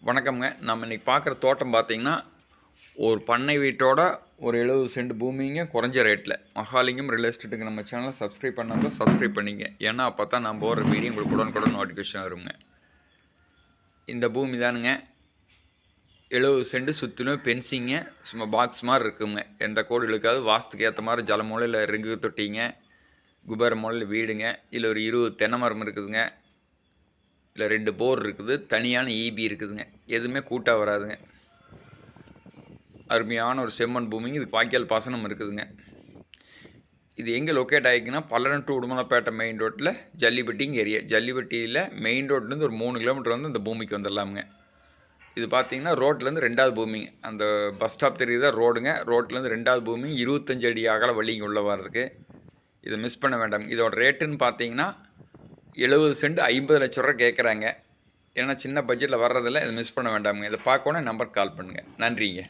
வணக்கம்ங்க. நம்ம இன்றைக்கி பார்க்குற தோட்டம் பார்த்திங்கன்னா ஒரு பண்ணை வீட்டோட ஒரு 70 சென்ட் பூமிங்க குறைஞ்ச ரேட்டில். மகாலிங்கம் ரியல் எஸ்டேட்டுக்கு நம்ம சேனலை சப்ஸ்கிரைப் பண்ணாமல் சப்ஸ்கிரைப் பண்ணிங்க. ஏன்னா அப்போ தான் நான் போடுற வீடியோ உங்களுக்கு உடனுக்குடன் நோட்டிஃபிகேஷன் வருங்க. இந்த பூமி தானுங்க 70 சென்ட் சுற்றிலும் பென்சிங்க, சும்மா பாக்ஸ் மாதிரி இருக்குங்க. எந்த கோடு இழுக்காது. வாஸ்துக்கு ஏற்ற மாதிரி ஜல மூலையில் ரிங்கு தொட்டிங்க, குபேர மூலையில் வீடுங்க. இதில் ஒரு 20 தென்னை மரம் இருக்குதுங்க. இல்லை 2 போர் இருக்குது, தனியான ஈபி இருக்குதுங்க. எதுவுமே கூட்டாக வராதுங்க. அருமையான ஒரு செம்மண் பூமிங்க. இதுக்கு வாய்க்கால் பாசனம் இருக்குதுங்க. இது எங்கே லொக்கேட் ஆகிக்குன்னா பல்லடம் டு உடுமலைப்பேட்டை மெயின் ரோட்டில் ஜல்லிபட்டிங்க ஏரியா. ஜல்லிபட்டியில் மெயின் ரோட்லேருந்து ஒரு 3 கிலோமீட்டர் வந்து இந்த பூமிக்கு வந்துடலாமுங்க. இது பார்த்தீங்கன்னா ரோட்லேருந்து 2வது பூமிங்க. அந்த பஸ் ஸ்டாப் தெரியுதா ரோடுங்க. ரோட்லேருந்து 2வது பூமி 25 அடி அகல வழிங்க உள்ளே வர்றதுக்கு. இதை மிஸ் பண்ண வேண்டாம். இதோட ரேட்டுன்னு பார்த்தீங்கன்னா 70 சென்ட் 50 லட்ச ரூபா கேட்குறாங்க. ஏன்னா சின்ன பட்ஜெட்டில் வர்றதில்ல. இதை மிஸ் பண்ண வேண்டாமுங்க. இதை பார்க்கணும் நம்பருக்கு கால் பண்ணுங்கள். நன்றிங்க.